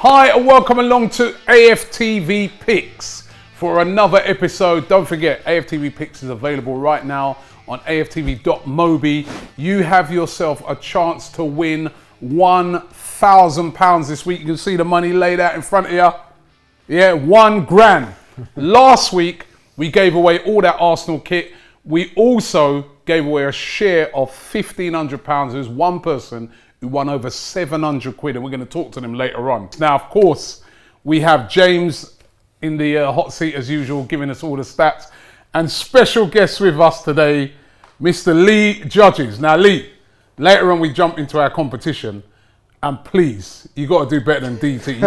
Hi and welcome along to AFTV Picks for another episode. Don't forget, AFTV Picks is available right now on AFTV.mobi. You have yourself a chance to win £1,000 this week. You can see the money laid out in front of you. Yeah, £1,000. Last week, we gave away all that Arsenal kit. We also gave away a share of £1,500. There's one person who won over 700 quid, and we're going to talk to them later on. Now, of course, we have James in the hot seat as usual, giving us all the stats. And special guest with us today, Mr. Lee Judges. Now, Lee, later on we jump into our competition. And please, you got to do better than DT.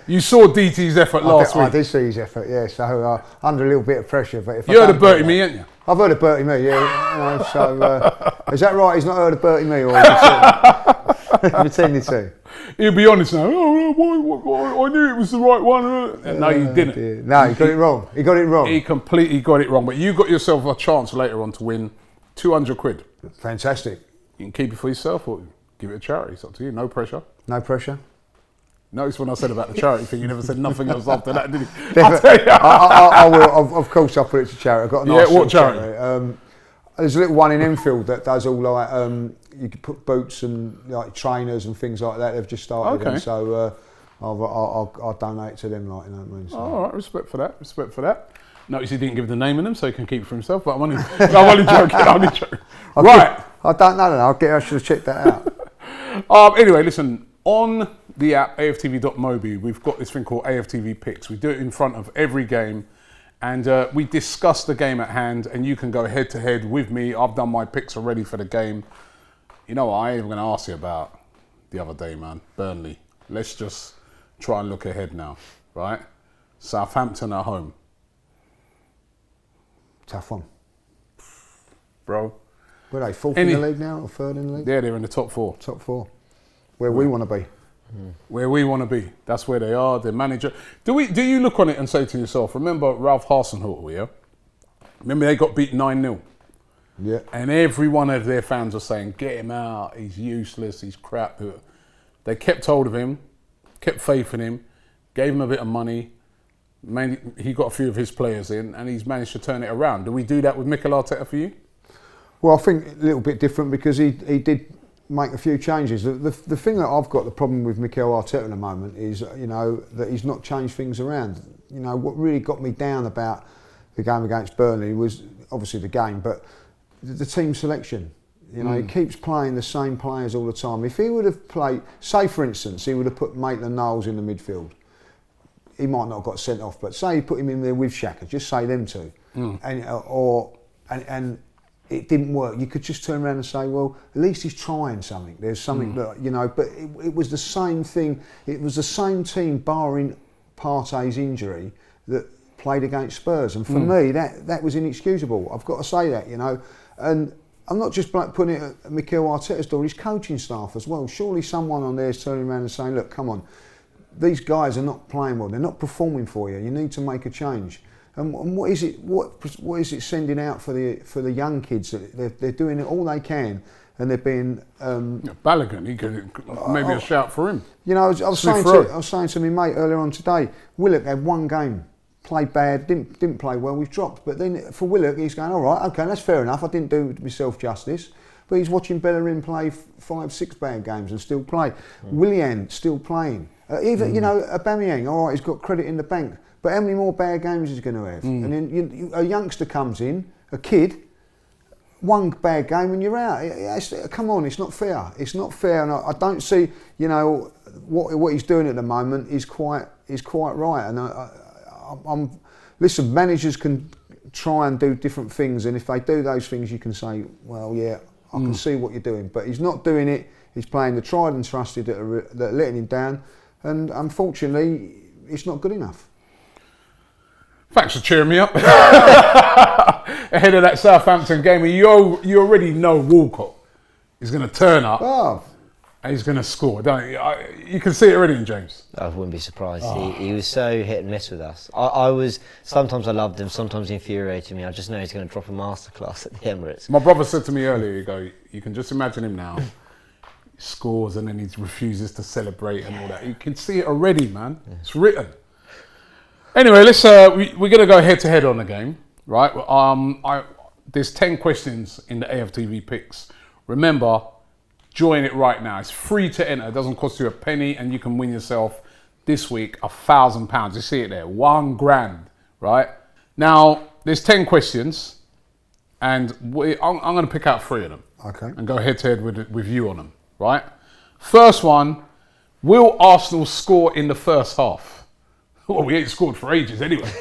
You saw DT's effort last week. I did see his effort, yeah. So under a little bit of pressure. But if you heard of Bertie Me, ain't you? I've heard of Bertie Me, yeah. You know, so is that right? He's not heard of Bertie Me, or pretending to? He'll be honest now. Oh, I knew it was the right one. No, you didn't. Dear. No, he got it wrong. He got it wrong. He completely got it wrong. But you got yourself a chance later on to win 200 quid. Fantastic. You can keep it for yourself or give it a charity. It's up to you. No pressure. No pressure. Notice when I said about the charity thing, you never said nothing else after that, did you? I will. Of course, I'll put it to charity. I've got a nice what charity? There's a little one in Enfield that does all like you can put boots and like trainers and things like that. They've just started them, so I'll donate to them. Like, you know what I mean? So. All right, respect for that. Respect for that. Notice he didn't give the name of them, so he can keep it for himself. But I'm only joking. Right. I don't know. I should have checked that out. Anyway, listen. On the app AFTV.mobi, we've got this thing called AFTV Picks. We do it in front of every game, and we discuss the game at hand. And you can go head to head with me. I've done my picks already for the game. You know what? I ain't even going to ask you about the other day, man. Burnley. Let's just try and look ahead now, right? Southampton at home. Tough one, bro. Were they fourth in the league now or third in the league? Yeah, they're in the top four. Top four. Where we want to be. Where we want to be. That's where they are. Their manager. Do you look on it and say to yourself, remember Ralph Hasenhüttl, yeah? Remember they got beat 9-0? Yeah. And every one of their fans are saying, get him out, he's useless, he's crap. They kept hold of him, kept faith in him, gave him a bit of money. He got a few of his players in, and he's managed to turn it around. Do we do that with Mikel Arteta for you? Well, I think a little bit different because he did make a few changes. The thing that I've got the problem with Mikel Arteta at the moment is, you know, that he's not changed things around. You know, what really got me down about the game against Burnley was obviously the game, but the team selection. You know, he keeps playing the same players all the time. If he would have played, say for instance, he would have put Maitland-Niles in the midfield. He might not have got sent off, but say he put him in there with Xhaka, just say them two, and it didn't work. You could just turn around and say, well, at least he's trying something. There's something that, you know, but it was the same thing. It was the same team, barring Partey's injury, that played against Spurs. And for me, that was inexcusable. I've got to say that, you know. And I'm not just putting it at Mikel Arteta's door, his coaching staff as well. Surely someone on there is turning around and saying, look, come on, these guys are not playing well. They're not performing for you. You need to make a change. And what is it? What is it sending out for the young kids? They're doing all they can, and they're being. Balogun, he could maybe a shout for him. You know, I was saying to my mate earlier on today. Willock had one game, played bad, didn't play well. We've dropped, but then for Willock, he's going, all right, okay, that's fair enough. I didn't do myself justice, but he's watching Bellerin play 5-6 bad games and still play. Willian still playing. Even you know, Aubameyang, all right, he's got credit in the bank. But how many more bad games is he going to have? And then a youngster comes in, a kid, one bad game and you're out. Come on, it's not fair. It's not fair, and I don't see, you know, what he's doing at the moment is quite right. And listen, managers can try and do different things, and if they do those things, you can say, well, yeah, I can see what you're doing. But he's not doing it. He's playing the tried and trusted that are letting him down, and unfortunately, it's not good enough. Thanks for cheering me up. Ahead of that Southampton game, you already know Walcott is going to turn up and he's going to score, don't you? You can see it already in James. I wouldn't be surprised. He was so hit and miss with us. Sometimes I loved him, sometimes he infuriated me. I just know he's going to drop a masterclass at the Emirates. My brother said to me earlier, you can just imagine him now. He scores and then he refuses to celebrate and all that. You can see it already, man. Yeah. It's written. Anyway, let's. We're gonna go head to head on the game, right? There's 10 questions in the AFTV Picks. Remember, join it right now. It's free to enter. It doesn't cost you a penny, and you can win yourself this week £1,000. You see it there, £1,000, right? Now, there's 10 questions, and I'm going to pick out 3 of them. Okay. And go head to head with you on them, right? First one, will Arsenal score in the first half? Well, we ain't scored for ages anyway.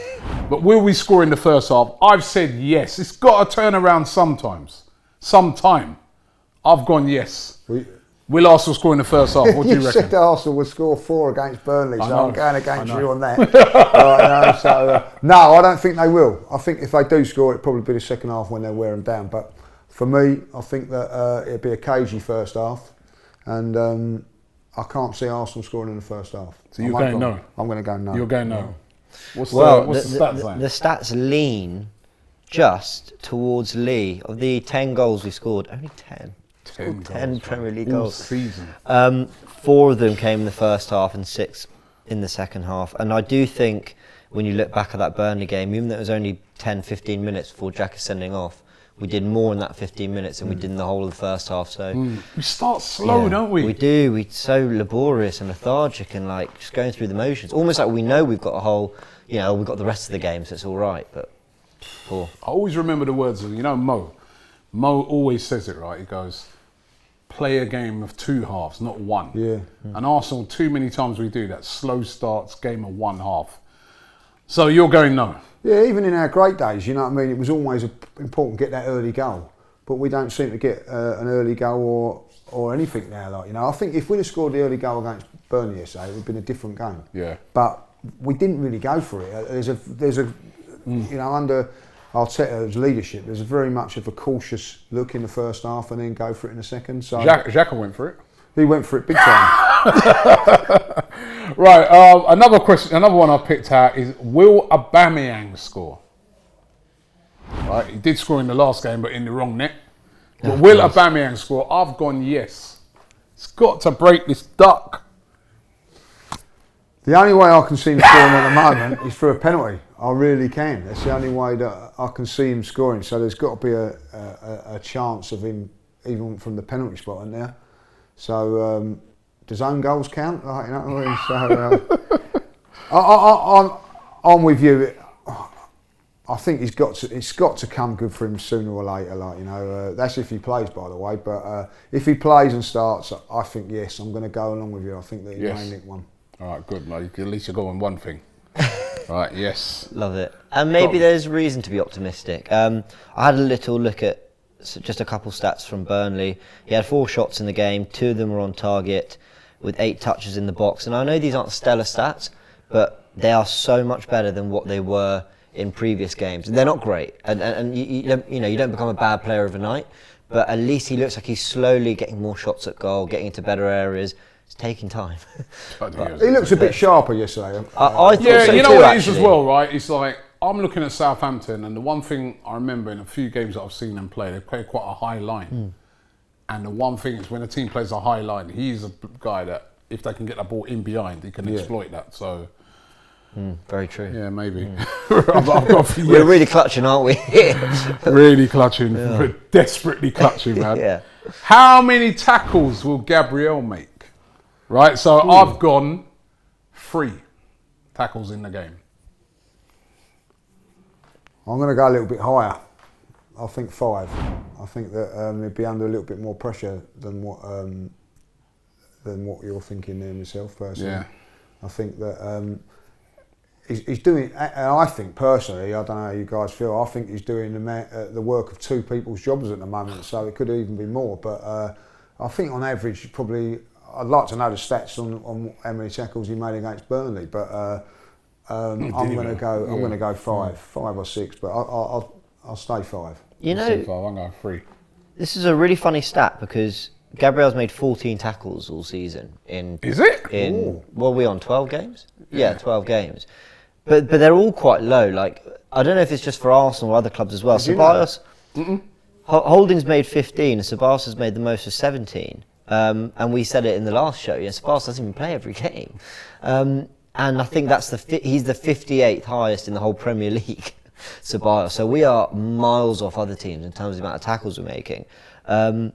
But will we score in the first half? I've said yes. It's got to turn around sometimes. Sometime. I've gone yes. Will Arsenal score in the first half? What do you reckon? You said Arsenal would score 4 against Burnley, so I'm going against you on that. No, I don't think they will. I think if they do score, it'll probably be the second half when they wear them down. But for me, I think that it'll be a cagey first half, and I can't see Arsenal scoring in the first half. So you're going no? I'm going to go no. You're going no. What's the stats like? The stats lean just towards Lee. Of the 10 goals we scored, only 10. 10 Premier League goals. Season. 4 of them came in the first half and 6 in the second half. And I do think when you look back at that Burnley game, even though it was only 10-15 minutes before Jack is sending off, we did more in that 15 minutes than we did in the whole of the first half. So we start slow, don't we? We do. We're so laborious and lethargic and like just going through the motions. Almost like we know we've got a whole, we've got the rest of the game, so it's all right. But poor. I always remember the words of Mo. Mo always says it right. He goes, play a game of 2 halves, not 1. Yeah. And Arsenal, too many times we do that. Slow starts, game of 1 half. So you're going no? Yeah, even in our great days, you know what I mean? It was always important to get that early goal. But we don't seem to get an early goal or anything now. I think if we'd have scored the early goal against Burnley yesterday, it would have been a different game. Yeah. But we didn't really go for it. There's a under Arteta's leadership, there's very much of a cautious look in the first half and then go for it in the second. So Xhaka went for it. He went for it big time. Right, another one I picked out is, will Aubameyang score? Right, he did score in the last game, but in the wrong net. But will Aubameyang score? I've gone yes. It's got to break this duck. The only way I can see him scoring at the moment is through a penalty. I really can. That's the only way that I can see him scoring. So there's got to be a chance of him even from the penalty spot in there. So does own goals count? So I'm with you. I think it's got to come good for him sooner or later. That's if he plays, by the way. But if he plays and starts, I think yes, I'm going to go along with you. I think that he may nick one. All right, good. At least you're going one thing. Right, yes. Love it. And maybe there's reason to be optimistic. I had a little look at just a couple stats from Burnley. He had 4 shots in the game, 2 of them were on target with 8 touches in the box. And I know these aren't stellar stats, but they are so much better than what they were in previous games. They're not great, and you don't become a bad player overnight, but at least he looks like he's slowly getting more shots at goal, getting into better areas. It's taking time. He looks a bit sharper yesterday. I thought so you know too, what actually. it is as well, right? It's like, I'm looking at Southampton, and the one thing I remember in a few games that I've seen them play, they play quite a high line. And the one thing is when a team plays a high line, he's a guy that if they can get the ball in behind, he can exploit that. So. Very true. Yeah, maybe. I've got We're really clutching, aren't we? Really clutching. Yeah. We're desperately clutching, man. Yeah. How many tackles will Gabriel make? Right, so I've gone 3 tackles in the game. I'm going to go a little bit higher. I think 5. I think that he'd be under a little bit more pressure than what you're thinking there yourself, personally. Yeah. I think that he's doing. I think personally, I don't know how you guys feel. I think he's doing the work of 2 people's jobs at the moment. So it could even be more. But I think on average, probably. I'd like to know the stats on how many tackles he made against Burnley, but I'm going to go 5 or 6, but I'll stay 5. I'm going 3. This is a really funny stat because Gabriel's made 14 tackles all season. Is it? We're on 12 games. Yeah, 12 games, but they're all quite low. Like I don't know if it's just for Arsenal or other clubs as well. Ceballos, Holding's made 15, and Ceballos has made the most of 17. And we said it in the last show. Sparks doesn't even play every game, and I think that's he's the 58th highest in the whole Premier League. So we are miles off other teams in terms of the amount of tackles we're making. And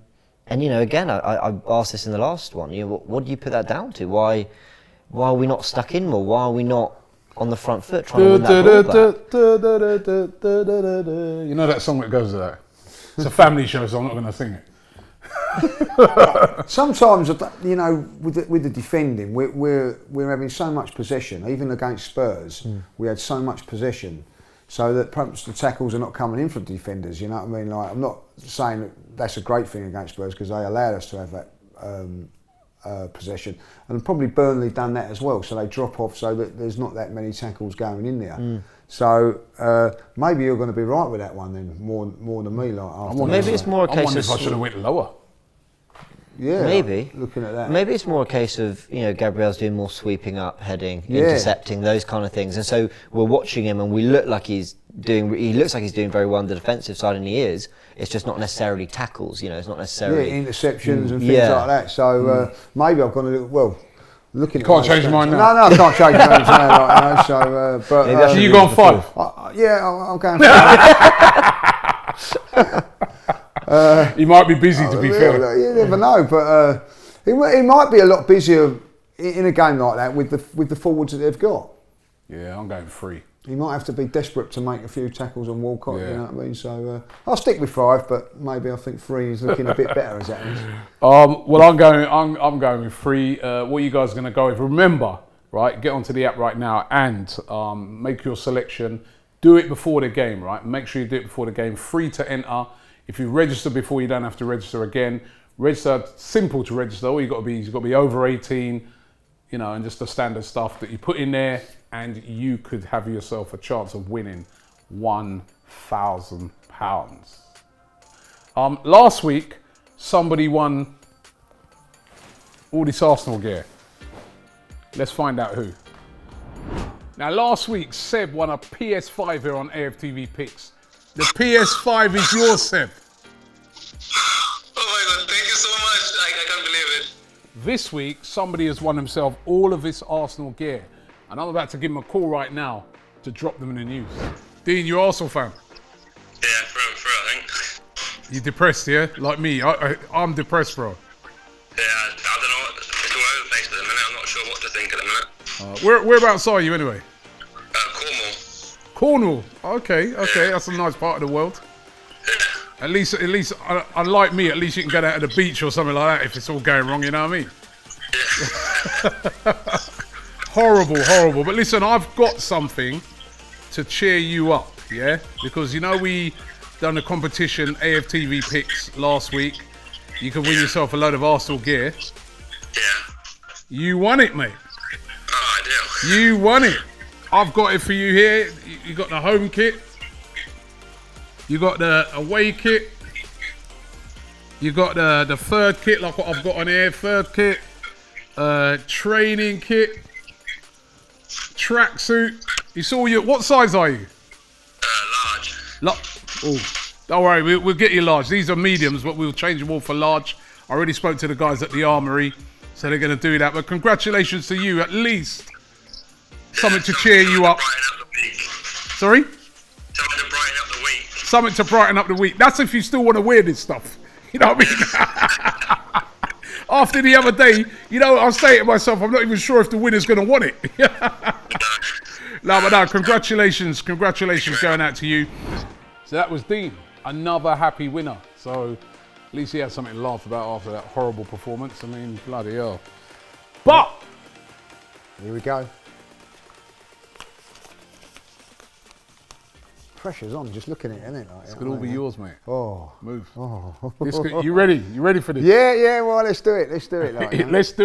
again, I asked this in the last one. What do you put that down to? Why are we not stuck in more? Why are we not on the front foot trying to win that ball back? You know that song that goes to that? It's a family show, so I'm not going to sing it. Sometimes, with the defending, we're having so much possession. Even against Spurs, we had so much possession, so that perhaps the tackles are not coming in from defenders. You know what I mean? Like, I'm not saying that that's a great thing against Spurs, because they allowed us to have that possession, and probably Burnley done that as well. So they drop off, so that there's not that many tackles going in there. So maybe you're going to be right with that one then, more than me. Maybe it's more a case I wonder of. if I should have went lower. Yeah, maybe looking at that. Maybe it's more a case of Gabriel's doing more sweeping up, heading, intercepting, those kind of things, and so we're watching him, and we look like he looks like he's doing very well on the defensive side, and he is. It's just not necessarily tackles, it's not necessarily interceptions and things like that. So maybe I've gone a little looking. You can't change your mind now. No, I can't change my mind now. So, but So you go on 5. I'm going 5. He might be busy, to be fair. You never know, but he might be a lot busier in a game like that with the forwards that they've got. Yeah, I'm going 3. He might have to be desperate to make a few tackles on Walcott. You know what I mean? So I'll stick with 5, but maybe I think 3 is looking a bit better as that is. Well, I'm going with 3. What are you guys going to go with? Remember, right? Get onto the app right now and make your selection. Do it before the game, right? Make sure you do it before the game. Free to enter. If you register before, you don't have to register again. Register, simple to register. All you've got to be over 18, and just the standard stuff that you put in there, and you could have yourself a chance of winning £1,000. Last week, somebody won all this Arsenal gear. Let's find out who. Now, last week, Seb won a PS5 here on AFTV Picks. The PS5 is yours, Seb. Oh my God, thank you so much. I can't believe it. This week, somebody has won himself all of this Arsenal gear. And I'm about to give him a call right now to drop them in the news. Dean, you Arsenal fan? Yeah, for I think. You depressed, yeah? Like me. I'm depressed, bro. Yeah, I don't know. It's all over the place at the minute. I'm not sure what to think at the minute. Whereabouts are you anyway? Cornwall. Cornwall. Okay. That's a nice part of the world. Yeah. At least, unlike me, at least you can get out to the beach or something like that if it's all going wrong, you know what I mean? Yeah. Horrible. But listen, I've got something to cheer you up, yeah? Because we done a competition, AFTV Picks, last week. You could win yourself a load of Arsenal gear. Yeah. You won it, mate. Oh, I do. You won it. I've got it for you here. You got the home kit. You got the away kit. You got the third kit, like what I've got on here. Third kit. Training kit. Tracksuit. What size are you? Large. Don't worry, we'll get you large. These are mediums, but we'll change them all for large. I already spoke to the guys at the Armoury, so they're going to do that. But congratulations to you, at least. Something to cheer you up. Sorry? Something to brighten up the week. Something to brighten up the week. That's if you still want to wear this stuff. You know what I mean? After the other day, I was saying to myself, I'm not even sure if the winner's going to want it. No, congratulations going out to you. So that was Dean, another happy winner. So at least he had something to laugh about after that horrible performance. I mean, bloody hell. But here we go. Pressure's on, just looking at it, isn't it? It's going to all be yours, mate. Oh. Move. Oh. You ready? You ready for this? Yeah, well, let's do it. Let's do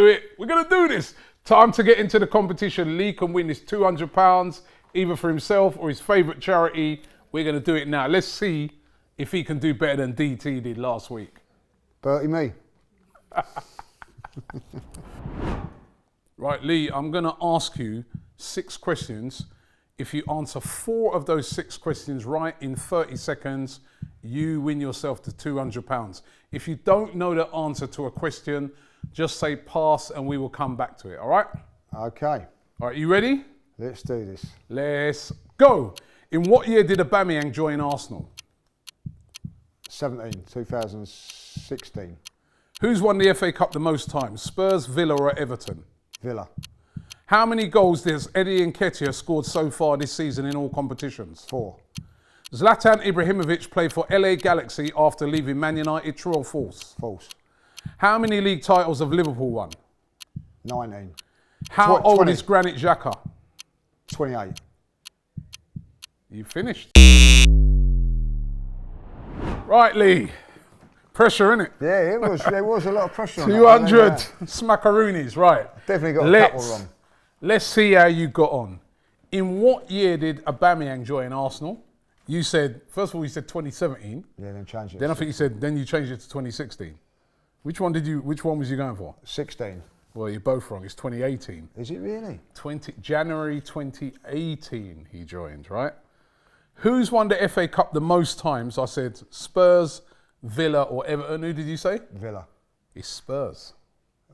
it. We're going to do this. Time to get into the competition. Lee can win this £200, either for himself or his favourite charity. We're going to do it now. Let's see if he can do better than DT did last week. Bertie me. Right, Lee, I'm going to ask you 6 questions. If you answer 4 of those 6 questions right in 30 seconds, you win yourself the £200. If you don't know the answer to a question, just say pass and we will come back to it, all right? Okay. All right, you ready? Let's do this. Let's go. In what year did Aubameyang join Arsenal? 2016. Who's won the FA Cup the most times? Spurs, Villa or Everton? Villa. How many goals has Eddie Nketiah scored so far this season in all competitions? 4. Zlatan Ibrahimovic played for LA Galaxy after leaving Man United, true or false? False. How many league titles have Liverpool won? 19. How old 20. is Granit Xhaka? 28. You finished. Right, Lee. Pressure, innit? Yeah, it was. There was a lot of pressure on 200 that. smackaroonies, right. Definitely got a couple wrong. Let's see how you got on. In what year did Aubameyang join Arsenal? You said, first of all, you said 2017. Yeah, then changed it. Then I think you said, then you changed it to 2016. Which one was you going for? 16. Well, you're both wrong. It's 2018. Is it really? January 2018 he joined, right? Who's won the FA Cup the most times? I said Spurs, Villa or Everton. Who did you say? Villa. It's Spurs.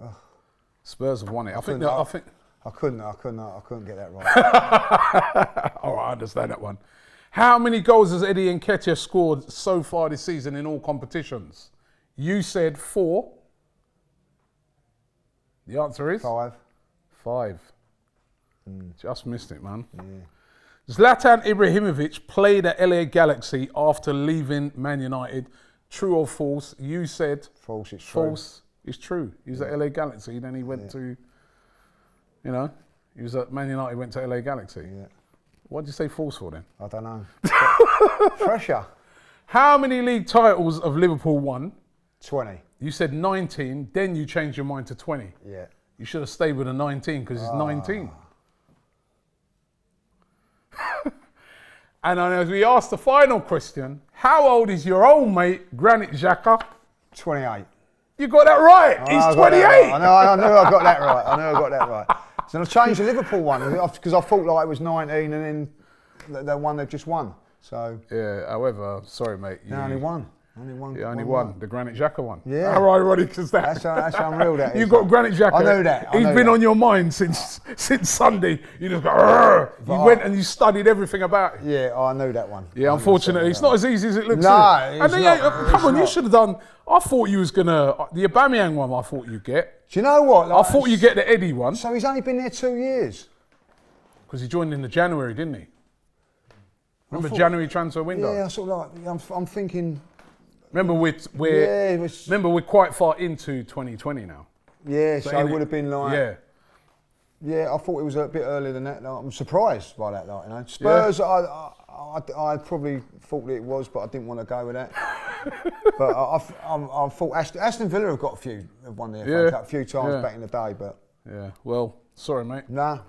Ugh. Spurs have won it. I couldn't get that right. All right, I understand that one. How many goals has Eddie Nketiah scored so far this season in all competitions? You said 4. The answer is? 5. 5. Just missed it, man. Yeah. Zlatan Ibrahimovic played at LA Galaxy after leaving Man United. True or false? You said false. It's true. False. It's true. He was at LA Galaxy. Then he went to, he was at Man United. Went to LA Galaxy. Yeah. What did you say false for then? I don't know. Pressure. How many league titles have Liverpool won? 20. You said 19. Then you changed your mind to 20. Yeah. You should have stayed with a 19 because it's 19. And as we asked the final question, how old is your old mate, Granit Xhaka? 28. You got that right. He's 28. Right. I knew I got that right. So I changed the Liverpool one because I thought like it was 19 and then the one they've just won. So yeah. However, sorry, mate. You only won. Only one. Yeah, only one. The Granit Xhaka one. Yeah. How ironic is that? That's unreal. That you got Granit Xhaka. I know that. He's been on your mind since Sunday. You just go. You went and you studied everything about it. Yeah, I know that one. Yeah, unfortunately, it's not as easy as it looks. No, it's not. Come on, you should have done. I thought you was gonna the Aubameyang one. I thought you'd get. Do you know what? I thought you'd get the Eddie one. So he's only been there 2 years. Because he joined in the January, didn't he? Remember January transfer window? Yeah, I sort of like. I'm thinking. Remember, we're quite far into 2020 now. Yeah, so it would have been like. Yeah. Yeah, I thought it was a bit earlier than that. Like, I'm surprised by that. Like, Spurs, yeah. I probably thought it was, but I didn't want to go with that. But I thought Aston Villa have got have won the FA Cup a few times back in the day. But yeah, well, sorry, mate. No.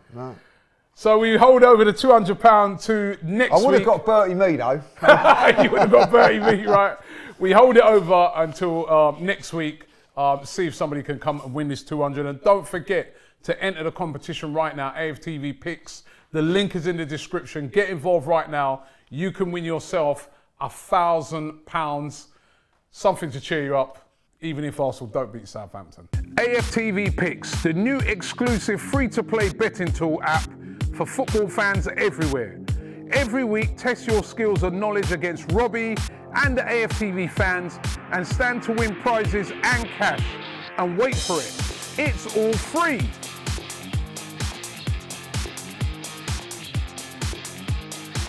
So we hold over the £200 to next week. I would have got Bertie me though. You would have got Bertie me, right? We hold it over until next week. See if somebody can come and win this 200. And don't forget to enter the competition right now, AFTV Picks. The link is in the description. Get involved right now. You can win yourself £1,000. Something to cheer you up, even if Arsenal don't beat Southampton. AFTV Picks, the new exclusive free-to-play betting tool app for football fans everywhere. Every week, test your skills and knowledge against Robbie and the AFTV fans and stand to win prizes and cash. And wait for it, it's all free.